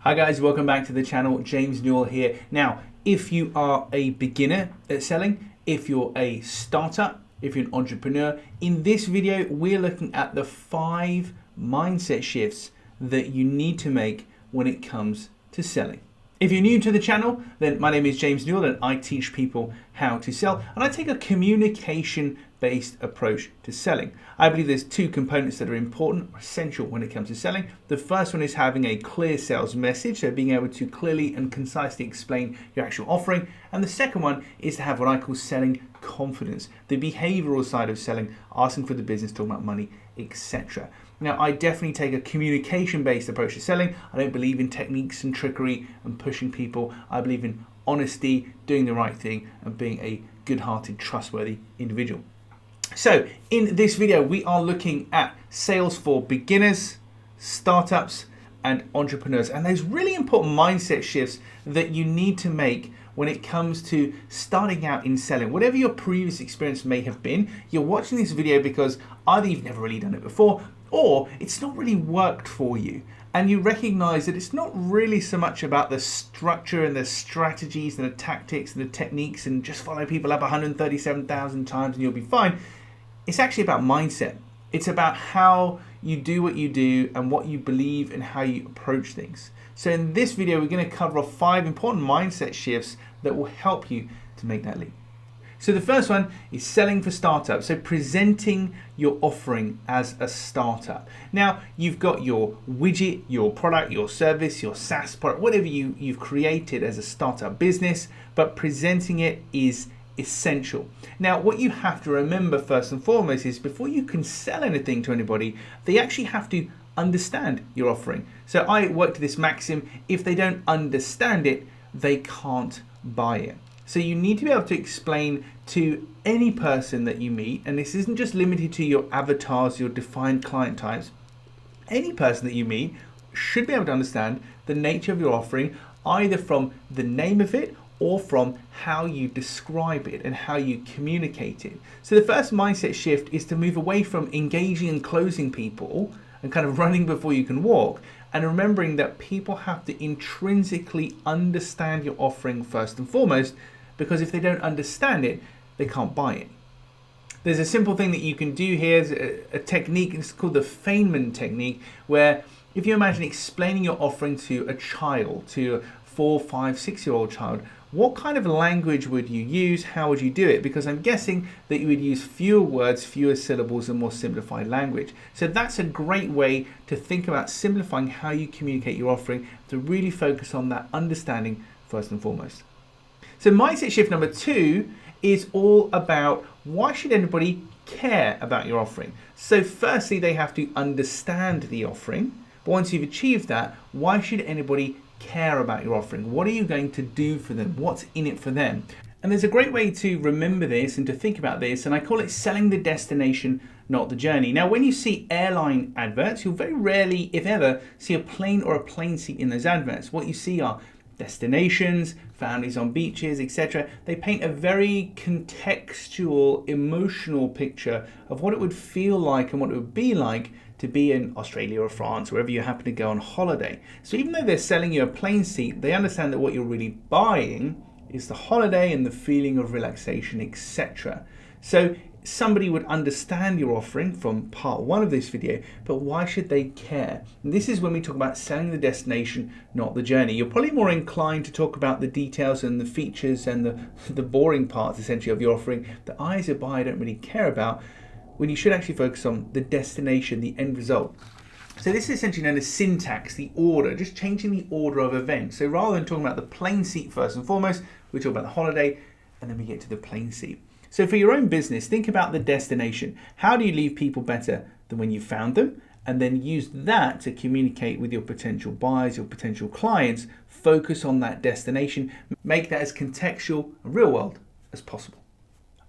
Hi guys, welcome back to the channel. James Newell here. Now, if you are a beginner at selling, if you're a startup, if you're an entrepreneur, in this video we're looking at the 5 mindset shifts that you need to make when it comes to selling. If you're new to the channel, then my name is James Newell and I teach people how to sell, and I take a communication-based approach to selling. I believe there's 2 components that are important or essential when it comes to selling. The first one is having a clear sales message, so being able to clearly and concisely explain your actual offering. And the second one is to have what I call selling confidence, the behavioral side of selling, asking for the business, talking about money, etc. Now, I definitely take a communication-based approach to selling. I don't believe in techniques and trickery and pushing people. I believe in honesty, doing the right thing, and being a good-hearted, trustworthy individual. So, in this video, we are looking at sales for beginners, startups, and entrepreneurs. And there's really important mindset shifts that you need to make when it comes to starting out in selling. Whatever your previous experience may have been, you're watching this video because either you've never really done it before, or it's not really worked for you. And you recognize that it's not really so much about the structure and the strategies and the tactics and the techniques and just follow people up 137,000 times and you'll be fine. It's actually about mindset. It's about how you do what you do and what you believe and how you approach things. So in this video, we're going to cover off 5 important mindset shifts that will help you to make that leap. So the first one is selling for startups. So presenting your offering as a startup. Now, you've got your widget, your product, your service, your SaaS product, whatever you've created as a startup business, but presenting it is essential. Now, what you have to remember first and foremost is before you can sell anything to anybody, they actually have to understand your offering. So I work to this maxim: if they don't understand it, they can't buy it. So you need to be able to explain to any person that you meet, and this isn't just limited to your avatars, your defined client types. Any person that you meet should be able to understand the nature of your offering, either from the name of it or from how you describe it and how you communicate it. So the first mindset shift is to move away from engaging and closing people and kind of running before you can walk, and remembering that people have to intrinsically understand your offering first and foremost, because if they don't understand it, they can't buy it. There's a simple thing that you can do here, is a technique, it's called the Feynman technique, where if you imagine explaining your offering to a child, to a 4, 5, 6-year-old child, what kind of language would you use? How would you do it? Because I'm guessing that you would use fewer words, fewer syllables, and more simplified language. So that's a great way to think about simplifying how you communicate your offering, to really focus on that understanding first and foremost. So mindset shift number 2 is all about why should anybody care about your offering? So firstly, they have to understand the offering. But once you've achieved that, why should anybody care about your offering? What are you going to do for them? What's in it for them? And there's a great way to remember this and to think about this, and I call it selling the destination, not the journey. Now, when you see airline adverts, you'll very rarely, if ever, see a plane or a plane seat in those adverts. What you see are destinations, families on beaches, etc. They paint a very contextual, emotional picture of what it would feel like and what it would be like to be in Australia or France, wherever you happen to go on holiday. So even though they're selling you a plane seat, they understand that what you're really buying is the holiday and the feeling of relaxation, etc. So somebody would understand your offering from part 1 of this video, but why should they care? And this is when we talk about selling the destination, not the journey. You're probably more inclined to talk about the details and the features and the boring parts essentially of your offering that I as a buyer don't really care about, when you should actually focus on the destination, the end result. So this is essentially known as syntax, the order, just changing the order of events. So rather than talking about the plane seat first and foremost, we talk about the holiday and then we get to the plane seat. So for your own business, think about the destination. How do you leave people better than when you found them? And then use that to communicate with your potential buyers, your potential clients. Focus on that destination. Make that as contextual and real world as possible.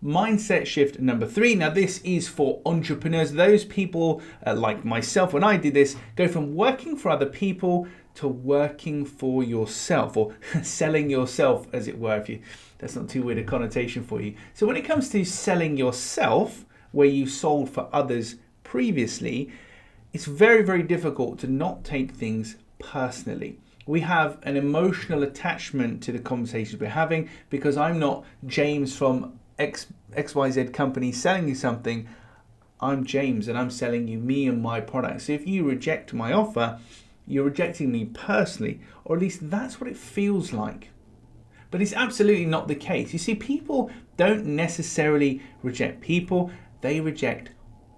Mindset shift number 3. Now this is for entrepreneurs. Those people like myself, when I did this, go from working for other people to working for yourself, or selling yourself, as it were, if that's not too weird a connotation for you. So when it comes to selling yourself, where you sold for others previously, it's very, very difficult to not take things personally. We have an emotional attachment to the conversations we're having because I'm not James from XYZ company selling you something. I'm James and I'm selling you me and my product. So if you reject my offer, you're rejecting me personally, or at least that's what it feels like. But it's absolutely not the case. You see, people don't necessarily reject people, they reject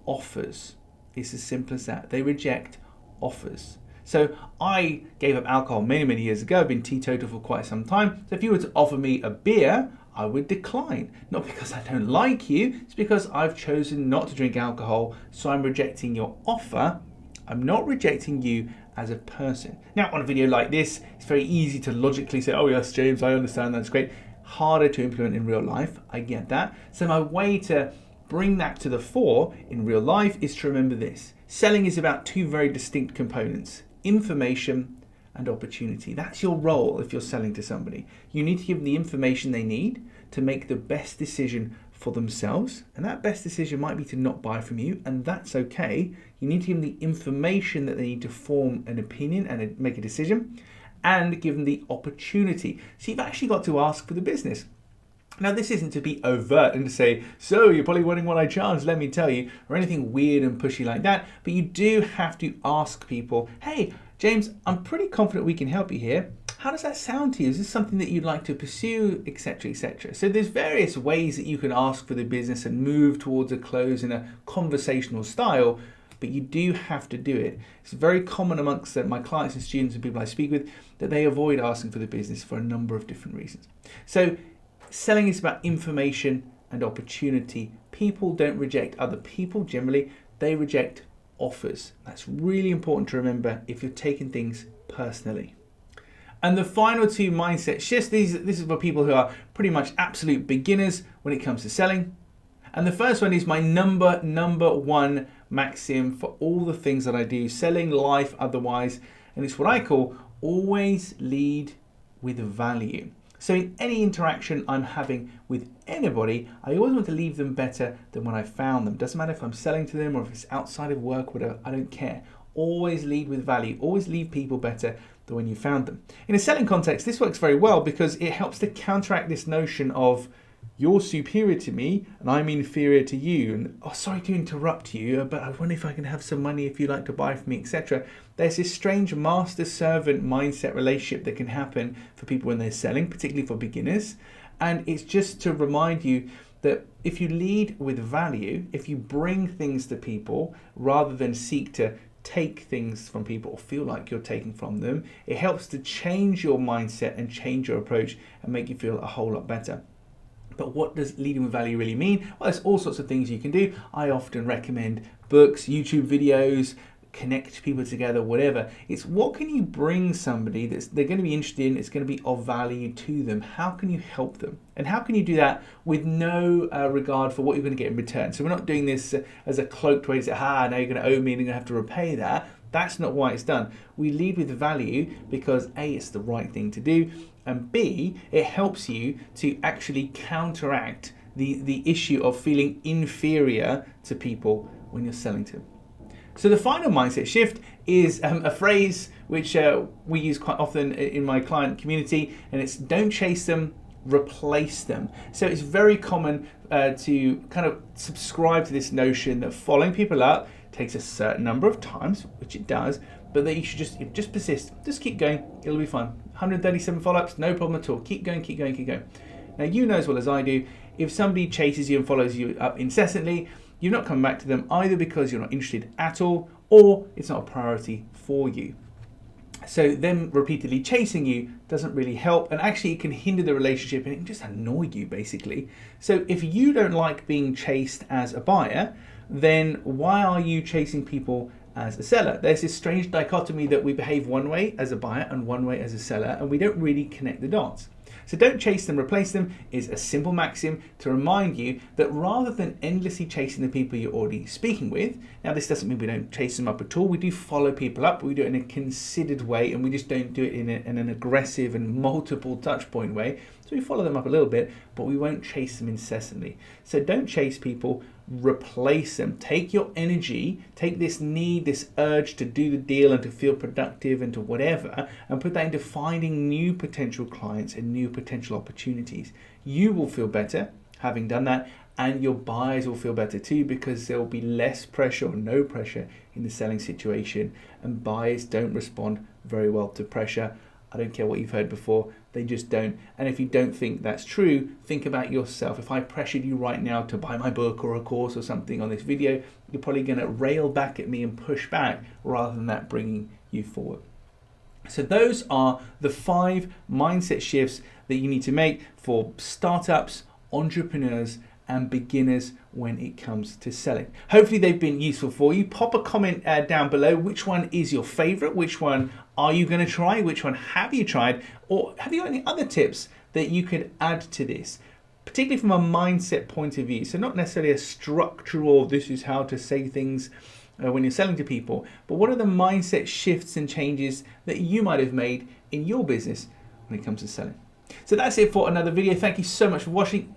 offers. It's as simple as that. They reject offers. So I gave up alcohol many years ago. I've been teetotal for quite some time. So if you were to offer me a beer, I would decline. Not because I don't like you, it's because I've chosen not to drink alcohol, so I'm rejecting your offer. I'm not rejecting you as a person. Now, on a video like this, it's very easy to logically say, oh yes, James, I understand, that's great. Harder to implement in real life, I get that. So my way to bring that to the fore in real life is to remember this. Selling is about two very distinct components: information and opportunity. That's your role if you're selling to somebody. You need to give them the information they need to make the best decision for themselves, and that best decision might be to not buy from you, and that's okay. You need to give them the information that they need to form an opinion and make a decision, and give them the opportunity. So you've actually got to ask for the business. Now, this isn't to be overt and to say, so you're probably wanting what I charge, let me tell you, or anything weird and pushy like that, but you do have to ask people, hey, James, I'm pretty confident we can help you here. How does that sound to you? Is this something that you'd like to pursue, etc., etc.? So there's various ways that you can ask for the business and move towards a close in a conversational style, but you do have to do it. It's very common amongst my clients and students and people I speak with that they avoid asking for the business for a number of different reasons. So selling is about information and opportunity. People don't reject other people generally, they reject offers. That's really important to remember if you're taking things personally. And the final two mindset shifts, this is for people who are pretty much absolute beginners when it comes to selling. And the first one is my number one maxim for all the things that I do, selling, life, otherwise. And it's what I call always lead with value. So in any interaction I'm having with anybody, I always want to leave them better than when I found them. Doesn't matter if I'm selling to them or if it's outside of work, whatever, I don't care. Always lead with value. Always leave people better than when you found them. In a selling context, this works very well because it helps to counteract this notion of you're superior to me and I'm inferior to you. And oh, sorry to interrupt you, but I wonder if I can have some money if you'd like to buy from me, etc. There's this strange master-servant mindset relationship that can happen for people when they're selling, particularly for beginners. And it's just to remind you that if you lead with value, if you bring things to people rather than seek to take things from people or feel like you're taking from them, it helps to change your mindset and change your approach and make you feel a whole lot better. But what does leading with value really mean? Well, there's all sorts of things you can do. I often recommend books, YouTube videos, connect people together, whatever. It's what can you bring somebody that they're going to be interested in, it's going to be of value to them. How can you help them? And how can you do that with no regard for what you're going to get in return? So we're not doing this as a cloaked way to say, now you're going to owe me and you're going to have to repay that. That's not why it's done. We lead with value because A, it's the right thing to do, and B, it helps you to actually counteract the issue of feeling inferior to people when you're selling to them. So the final mindset shift is a phrase which we use quite often in my client community, and it's don't chase them, replace them. So it's very common to kind of subscribe to this notion that following people up takes a certain number of times, which it does, but that you should just persist, just keep going, it'll be fine. 137 follow-ups, no problem at all. Keep going, keep going, keep going. Now you know as well as I do, if somebody chases you and follows you up incessantly, you're not coming back to them either because you're not interested at all, or it's not a priority for you. So them repeatedly chasing you doesn't really help, and actually it can hinder the relationship and it can just annoy you basically. So if you don't like being chased as a buyer, then why are you chasing people as a seller? There's this strange dichotomy that we behave one way as a buyer and one way as a seller, and we don't really connect the dots. So don't chase them, replace them is a simple maxim to remind you that rather than endlessly chasing the people you're already speaking with, now this doesn't mean we don't chase them up at all. We do follow people up, but we do it in a considered way, and we just don't do it in an aggressive and multiple touch point way. So we follow them up a little bit, but we won't chase them incessantly. So don't chase people, replace them. Take your energy, take this need, this urge to do the deal and to feel productive and to whatever, and put that into finding new potential clients and new potential opportunities. You will feel better having done that, and your buyers will feel better too, because there will be less pressure or no pressure in the selling situation, and buyers don't respond very well to pressure. I don't care what you've heard before, they just don't. And if you don't think that's true, think about yourself. If I pressured you right now to buy my book or a course or something on this video, you're probably going to rail back at me and push back rather than that bringing you forward. So those are the 5 mindset shifts that you need to make for startups, entrepreneurs, and beginners when it comes to selling. Hopefully they've been useful for you. Pop a comment down below. Which one is your favorite? Which one are you going to try? Which one have you tried? Or have you got any other tips that you could add to this, particularly from a mindset point of view? So not necessarily a structural, this is how to say things when you're selling to people, but what are the mindset shifts and changes that you might have made in your business when it comes to selling? So that's it for another video. Thank you so much for watching.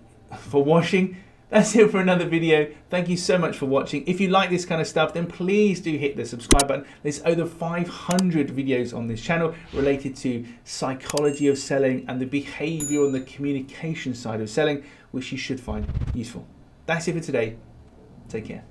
That's it for another video. Thank you so much for watching. If you like this kind of stuff, then please do hit the subscribe button. There's over 500 videos on this channel related to psychology of selling and the behavior and the communication side of selling, which you should find useful. That's it for today. Take care.